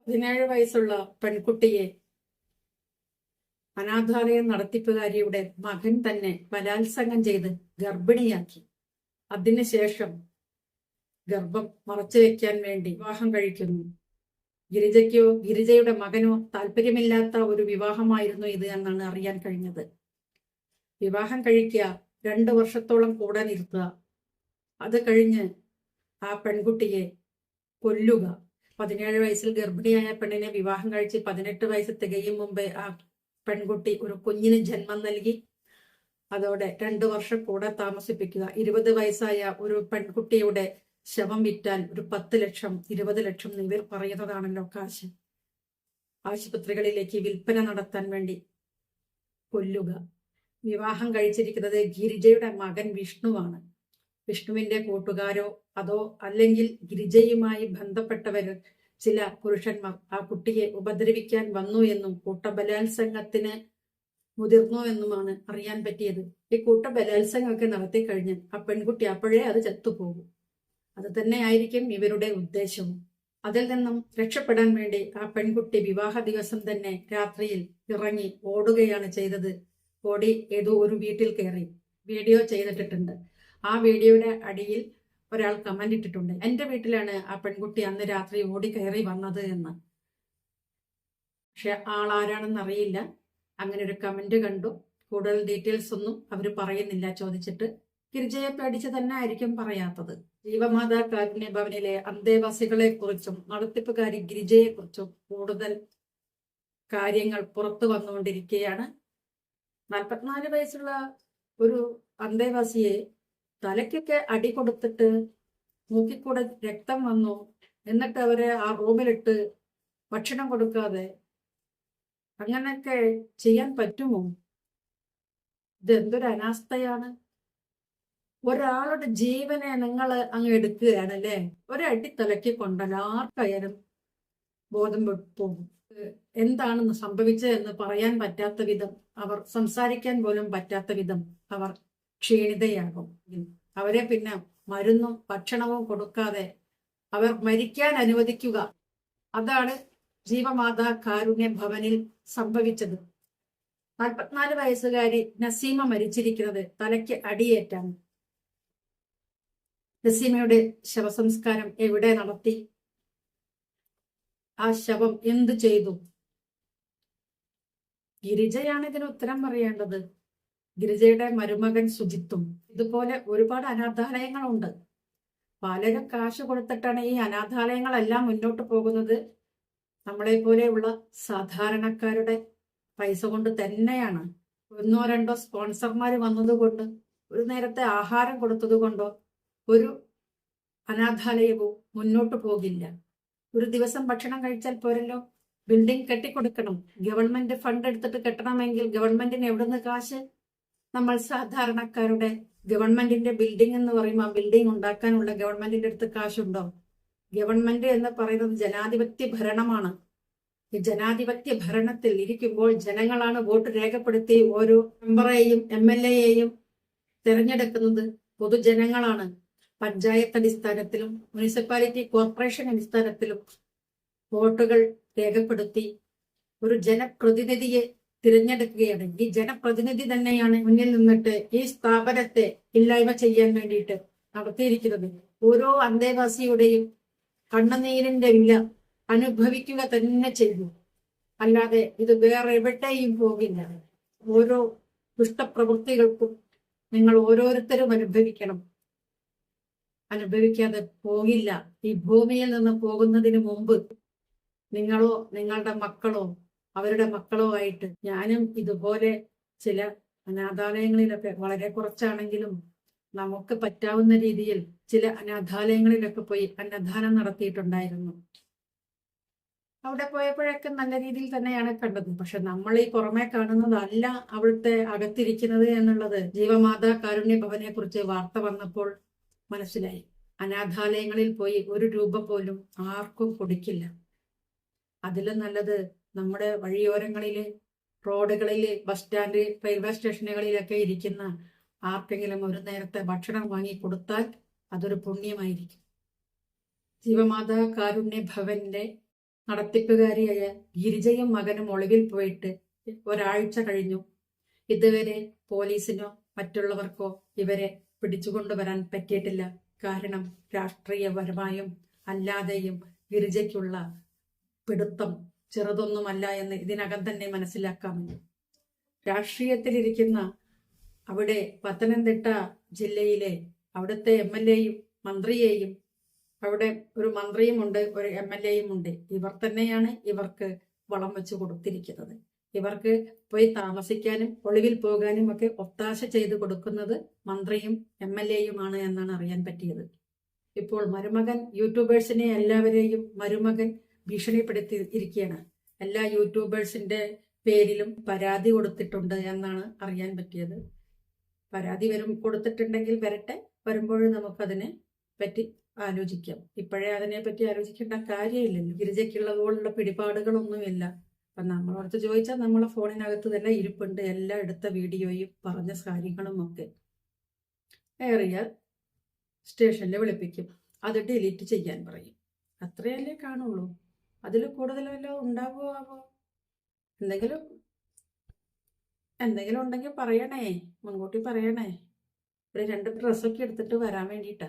17 വയസ്സുള്ള പെൺകുട്ടിയെ അനാഥാലയം നടത്തിപ്പുകാരിയുടെ മകൻ തന്നെ ബലാത്സംഗം ചെയ്ത് ഗർഭിണിയാക്കി. അതിനുശേഷം ഗർഭം മറച്ചു വെക്കാൻ വേണ്ടി വിവാഹം കഴിക്കുന്നു. ഗിരിജയുടെ മകനോ താല്പര്യമില്ലാത്ത ഒരു വിവാഹമായിരുന്നു ഇത് എന്നാണ് അറിയാൻ കഴിഞ്ഞത്. വിവാഹം കഴിക്കുക, 2 വർഷത്തോളം കൂടെ നിർത്തുക, അത് കഴിഞ്ഞ് ആ പെൺകുട്ടിയെ കൊല്ലുക. 17 വയസ്സിൽ ഗർഭിണിയായ പെണ്ണിനെ വിവാഹം കഴിച്ച് 18 വയസ്സ് തികയും മുമ്പേ ആ പെൺകുട്ടി ഒരു കുഞ്ഞിന് ജന്മം നൽകി. അതോടെ 2 വർഷം കൂടെ താമസിപ്പിക്കുക. 20 വയസ്സായ ഒരു പെൺകുട്ടിയുടെ ശവം വിറ്റാൽ ഒരു 10 ലക്ഷം 20 ലക്ഷം ഇവർ പറയുന്നതാണല്ലോ കാശ്. ആശുപത്രികളിലേക്ക് വിൽപ്പന നടത്താൻ വേണ്ടി കൊല്ലുക. വിവാഹം കഴിച്ചിരിക്കുന്നത് ഗിരിജയുടെ മകൻ വിഷ്ണുവാണ്. വിഷ്ണുവിന്റെ കൂട്ടുകാരോ അതോ അല്ലെങ്കിൽ ഗിരിജയുമായി ബന്ധപ്പെട്ടവർ ചില പുരുഷന്മാർ ആ കുട്ടിയെ ഉപദ്രവിക്കാൻ വന്നു എന്നും കൂട്ടബലാത്സംഗത്തിന് മുതിർന്നു എന്നുമാണ് അറിയാൻ പറ്റിയത്. ഈ കൂട്ടബലാത്സംഗമൊക്കെ നടത്തി കഴിഞ്ഞ് ആ പെൺകുട്ടി അപ്പോഴേ അത് ചത്തുപോകും. അത് തന്നെയായിരിക്കും ഇവരുടെ ഉദ്ദേശവും. അതിൽ നിന്നും രക്ഷപ്പെടാൻ വേണ്ടി ആ പെൺകുട്ടി വിവാഹ ദിവസം തന്നെ രാത്രിയിൽ ഇറങ്ങി ഓടുകയാണ് ചെയ്തത്. ഓടി ഏതോ ഒരു വീട്ടിൽ കയറി വീഡിയോ ചെയ്തിട്ടിട്ടുണ്ട്. ആ വീഡിയോയുടെ അടിയിൽ ഒരാൾ കമന്റ് ഇട്ടിട്ടുണ്ട്, എന്റെ വീട്ടിലാണ് ആ പെൺകുട്ടി അന്ന് രാത്രി ഓടി കയറി വന്നത് എന്ന്. പക്ഷെ ആളാരാണെന്ന് അറിയില്ല. അങ്ങനെ ഒരു കമന്റ് കണ്ടു. കൂടുതൽ ഡീറ്റെയിൽസ് ഒന്നും അവർ പറയുന്നില്ല. ചോദിച്ചിട്ട് ഗിരിജയെ പേടിച്ച് തന്നെ ആയിരിക്കും പറയാത്തത്. ജീവമാതാ കാരുണ്യ ഭവനിലെ അന്തേവാസികളെ കുറിച്ചും നടത്തിപ്പുകാരി ഗിരിജയെ കുറിച്ചും കൂടുതൽ കാര്യങ്ങൾ പുറത്തു വന്നുകൊണ്ടിരിക്കുകയാണ്. 44 വയസ്സുള്ള ഒരു അന്തേവാസിയെ തലയ്ക്കൊക്കെ അടി കൊടുത്തിട്ട് മൂക്കിക്കൂടെ രക്തം വന്നു, എന്നിട്ട് അവരെ ആ റൂമിലിട്ട് ഭക്ഷണം കൊടുക്കാതെ അങ്ങനെയൊക്കെ ചെയ്യാൻ പറ്റുമോ? ഇത് എന്തൊരു അനാസ്ഥയാണ്. ഒരാളുടെ ജീവനെ നിങ്ങൾ അങ്ങ് എടുക്കുകയാണല്ലേ. ഒരടി തലയ്ക്ക് കൊണ്ടാൽ ആർക്കായാലും ബോധം പോകും. എന്താണെന്ന് സംഭവിച്ചതെന്ന് പറയാൻ പറ്റാത്ത വിധം, അവർ സംസാരിക്കാൻ പോലും പറ്റാത്ത വിധം അവർ ക്ഷീണിതയാകും. അവരെ പിന്നെ മരുന്നും ഭക്ഷണവും കൊടുക്കാതെ അവർ മരിക്കാൻ അനുവദിക്കുക. അതാണ് ജീവമാതാ കാരുണ്യ ഭവനിൽ സംഭവിച്ചത്. 44 വയസ്സുകാരി നസീമ മരിച്ചിരിക്കുന്നത് തലയ്ക്ക് അടിയേറ്റാണ്. നസീമയുടെ ശവസംസ്കാരം എവിടെ നടത്തി? ആ ശവം എന്തു ചെയ്തു? ഗിരിജയാണ് ഇതിന് ഉത്തരം പറയേണ്ടത്. ഗിരിജയുടെ മരുമകൻ സുജിത്തും. ഇതുപോലെ ഒരുപാട് അനാഥാലയങ്ങളുണ്ട്. പലരും കാശ് കൊടുത്തിട്ടാണ് ഈ അനാഥാലയങ്ങളെല്ലാം മുന്നോട്ട് പോകുന്നത്. നമ്മളെ പോലെയുള്ള സാധാരണക്കാരുടെ പൈസ കൊണ്ട് തന്നെയാണ്. 1-2 സ്പോൺസർമാർ വന്നതുകൊണ്ട്, ഒരു നേരത്തെ ആഹാരം കൊടുത്തത് കൊണ്ടോ ഒരു അനാഥാലയവും മുന്നോട്ട് പോകില്ല. ഒരു ദിവസം ഭക്ഷണം കഴിച്ചാൽ പോരല്ലോ, ബിൽഡിംഗ് കെട്ടിക്കൊടുക്കണം. ഗവൺമെന്റ് ഫണ്ട് എടുത്തിട്ട് കെട്ടണമെങ്കിൽ ഗവൺമെന്റിന് എവിടുന്ന് കാശ്? നമ്മൾ സാധാരണക്കാരുടെ ഗവൺമെന്റിന്റെ ബിൽഡിംഗ് എന്ന് പറയുമ്പോൾ ആ ബിൽഡിംഗ് ഉണ്ടാക്കാനുള്ള ഗവൺമെന്റിന്റെ അടുത്ത് കാശുണ്ടോ? ഗവൺമെന്റ് എന്ന് പറയുന്നത് ജനാധിപത്യ ഭരണമാണ്. ഈ ജനാധിപത്യ ഭരണത്തിൽ ഇരിക്കുമ്പോൾ ജനങ്ങളാണ് വോട്ട് രേഖപ്പെടുത്തി ഓരോ മെമ്പറെയും MLA-യെയും തിരഞ്ഞെടുക്കുന്നത്. പൊതുജനങ്ങളാണ്. പഞ്ചായത്ത് അടിസ്ഥാനത്തിലും മുനിസിപ്പാലിറ്റി കോർപ്പറേഷൻ അടിസ്ഥാനത്തിലും വോട്ടുകൾ രേഖപ്പെടുത്തി ഒരു ജനപ്രതിനിധിയെ തിരഞ്ഞെടുക്കുകയാണ്. ഈ ജനപ്രതിനിധി തന്നെയാണ് മുന്നിൽ നിന്നിട്ട് ഈ സ്ഥാപനത്തെ ഇല്ലായ്മ ചെയ്യാൻ വേണ്ടിയിട്ട് നടത്തിയിരിക്കുന്നത്. ഓരോ അന്തേവാസിയുടെയും കണ്ണുനീരിന്റെ വില അനുഭവിക്കുക തന്നെ ചെയ്തു. അല്ലാതെ ഇത് വേറെ എവിടെയും പോകില്ല. ഓരോ ദുഷ്ടപ്രവൃത്തികൾക്കും നിങ്ങൾ ഓരോരുത്തരും അനുഭവിക്കണം. അനുഭവിക്കാതെ പോകില്ല. ഈ ഭൂമിയിൽ നിന്ന് പോകുന്നതിന് മുമ്പ് നിങ്ങളോ നിങ്ങളുടെ മക്കളോ അവരുടെ മക്കളോ ആയിട്ട്, ഞാനും ഇതുപോലെ ചില അനാഥാലയങ്ങളിലൊക്കെ വളരെ കുറച്ചാണെങ്കിലും നമുക്ക് പറ്റാവുന്ന രീതിയിൽ ചില അനാഥാലയങ്ങളിലൊക്കെ പോയി അന്നദാനം നടത്തിയിട്ടുണ്ടായിരുന്നു. അവിടെ പോയപ്പോഴൊക്കെ നല്ല രീതിയിൽ തന്നെയാണ് കണ്ടത്. പക്ഷെ നമ്മൾ ഈ പുറമെ കാണുന്നതല്ല അവിടുത്തെ അകത്തിരിക്കുന്നത് എന്നുള്ളത് ജീവമാതാ കാരുണ്യ ഭവനെ കുറിച്ച് വാർത്ത വന്നപ്പോൾ മനസ്സിലായി. അനാഥാലയങ്ങളിൽ പോയി 1 രൂപ പോലും ആർക്കും കൊടുക്കില്ല. അതിലും നല്ലത് നമ്മുടെ വഴിയോരങ്ങളില്, റോഡുകളില്, ബസ് സ്റ്റാൻഡ്, റെയിൽവേ സ്റ്റേഷനുകളിലൊക്കെ ഇരിക്കുന്ന ആർക്കെങ്കിലും ഒരു നേരത്തെ ഭക്ഷണം വാങ്ങി കൊടുത്താൽ അതൊരു പുണ്യമായിരിക്കും. ജീവമാതാ കാരുണ്യ ഭവന്റെ നടത്തിപ്പുകാരിയായ ഗിരിജയും മകനും ഒളിവിൽ പോയിട്ട് ഒരാഴ്ച കഴിഞ്ഞു. ഇതുവരെ പോലീസിനോ മറ്റുള്ളവർക്കോ ഇവരെ പിടിച്ചുകൊണ്ടുവരാൻ പറ്റിയിട്ടില്ല. കാരണം രാഷ്ട്രീയപരമായും അല്ലാതെയും ഗിരിജയ്ക്കുള്ള പിടുത്തം ചെറുതൊന്നുമല്ല എന്ന് ഇതിനകം തന്നെ മനസ്സിലാക്കാമല്ലോ. രാഷ്ട്രീയത്തിലിരിക്കുന്ന അവിടെ പത്തനംതിട്ട ജില്ലയിലെ അവിടുത്തെ MLA-യും മന്ത്രിയെയും, അവിടെ ഒരു മന്ത്രിയുമുണ്ട്, ഒരു MLA-യും ഉണ്ട്. ഇവർ തന്നെയാണ് ഇവർക്ക് വളം വെച്ച് കൊടുത്തിരിക്കുന്നത്. ഇവർക്ക് പോയി താമസിക്കാനും ഒളിവിൽ പോകാനും ഒക്കെ ഒത്താശ ചെയ്തു കൊടുക്കുന്നത് മന്ത്രിയും MLA-യുമാണ് എന്നാണ് അറിയാൻ പറ്റിയത്. ഇപ്പോൾ മരുമകൻ യൂട്യൂബേഴ്സിനെ എല്ലാവരെയും മരുമകൻ ഭീഷണിപ്പെടുത്തി ഇരിക്കുകയാണ്. എല്ലാ യൂട്യൂബേഴ്സിന്റെ പേരിലും പരാതി കൊടുത്തിട്ടുണ്ട് എന്നാണ് അറിയാൻ പറ്റിയത്. പരാതി കൊടുത്തിട്ടുണ്ടെങ്കിൽ വരട്ടെ, വരുമ്പോഴും നമുക്കതിനെ പറ്റി ആലോചിക്കാം. ഇപ്പോഴേ അതിനെ പറ്റി ആലോചിക്കേണ്ട കാര്യമില്ലല്ലോ. ഗിരിജയ്ക്കുള്ളതുപോലുള്ള പിടിപാടുകളൊന്നുമില്ല. അപ്പം നമ്മളടുത്ത് ചോദിച്ചാൽ നമ്മളെ ഫോണിനകത്ത് തന്നെ ഇരിപ്പുണ്ട് എല്ലാം എടുത്ത വീഡിയോയും പറഞ്ഞ കാര്യങ്ങളും ഒക്കെ. ഏറിയാൽ സ്റ്റേഷനിൽ വിളിപ്പിക്കും, അത് ഡിലീറ്റ് ചെയ്യാൻ പറയും. അത്രയല്ലേ കാണുള്ളൂ. അതിൽ കൂടുതലല്ലോ ഉണ്ടാവുമോ ആവോ? എന്തെങ്കിലും ഉണ്ടെങ്കിൽ പറയണേ, മുൻകൂട്ടി പറയണേ. ഒരു 2 ഡ്രസ്സൊക്കെ എടുത്തിട്ട് വരാൻ വേണ്ടിയിട്ടാ.